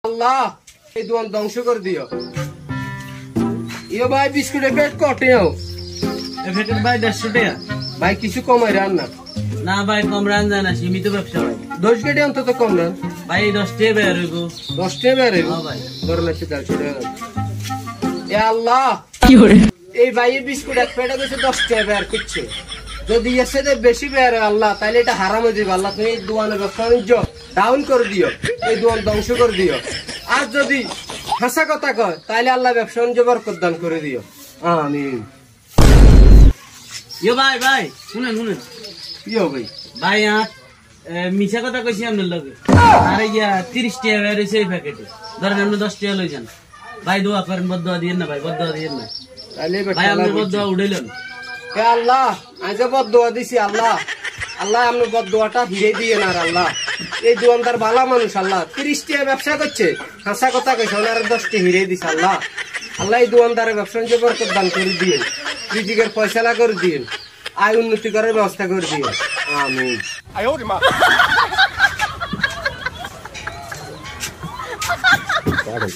আল্লাহ এই দোকান ধ্বংস করে দিও। ইয়ো ভাই বিস্কুটের প্যাকেট কটে নাও। প্যাকেট ভাই 150 টাকা। ভাই কিছু কমাই রান না। না ভাই কম রান যায় না, সীমিত ব্যবসা ভাই। 10 কেটে অন্তত কম রান। ভাই 10 টাকা বের হইব। 10 টাকা বের হইব। হ্যাঁ ভাই। বড় লাগছে 400 টাকা। এ আল্লাহ কি করে এই ভাই বিস্কুট এক প্যাকেটে কইছে 10 টাকা বের করছে। যদি এসে বেশি বের হয় আল্লাহ তাহলে এটা হারাম হয়ে যাবে। আল্লাহ তুমি এই দোকানের ব্যবসা বাণিজ্য ডাউন করে দিও, এই দোকান ধ্বংস করে দিও। আর যদি হাসা কথা কয় তাহলে আল্লাহ ব্যবসা বাণিজ্য বরকত দান করে দিও। আমিন। ইয়ো ভাই ভাই শুনেন শুনেন। ইয়ো ভাই ভাই মিছা কথা কইছি আপনার লগে। আর ইয়া 30 টাকা বের হইছে এই প্যাকেটে। ধরেন আপনি 10 টাকা লই যান। ভাই দোয়া করেন, বদদোয়া দিয়েন না ভাই, বদদোয়া দিয়েন না। তাহলে ভাই আপনি বদদোয়া উড়াইলেন। হে আল্লাহ আমি যে বদদোয়া দিছি আল্লাহ, আল্লাহ আপনি বদদোয়াটা ফিরে দিয়ে না আল্লাহ। এই দোকানদার ভালো মানুষ আল্লাহ, 30 টাকা ব্যবসা করছে, হাসা কথা কইছে ওনার 10 টাকা হিরে দিছে আল্লাহ। আল্লাহ এই দোকানদারের ব্যবসা যে বরকত দান করে দিয়েন, রিজিকের ফয়সালা করে দিয়েন, আয় উন্নতি করার ব্যবস্থা করে দিয়েন। আমিন।